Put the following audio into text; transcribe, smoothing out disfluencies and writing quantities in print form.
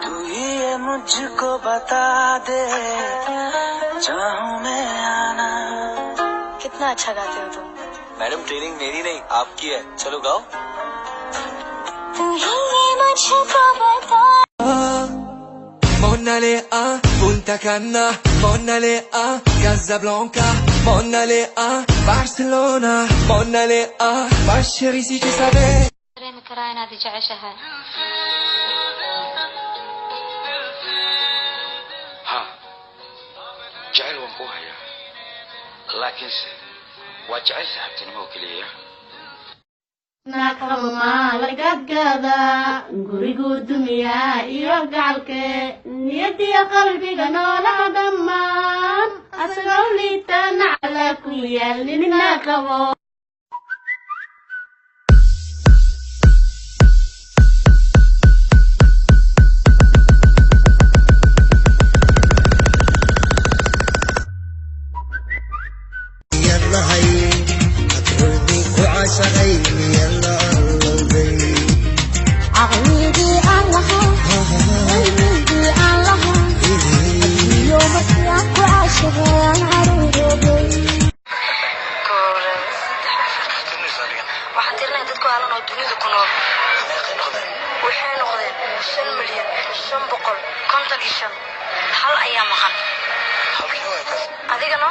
तू ही ये मुझको बता दे चाहूं मैं आना। कितना अच्छा गाते हो तुम। मैडम ट्रेनिंग मेरी नहीं आपकी है, चलो गाओ। तू ही ये मुझको बता Monale a Punta Cana, Monale a Casablanca, Monale a Barcelona, Monale a Bashiri si ci sabe. dareemi karaa inaad i jeceshahay. ها جعل وانبوها لكن وجعل سحبتني مو كليه naaqama lagadgada gurigu dumiya iyo gacalke niyadiya qalbiga noolaha dhammaan asagoo liita nacla ku yaal nina qabo. waxaan tirnay dadku aalan oo dunida ku nool waxay noqdeen 5,555,000 hal ayaa maqan adigana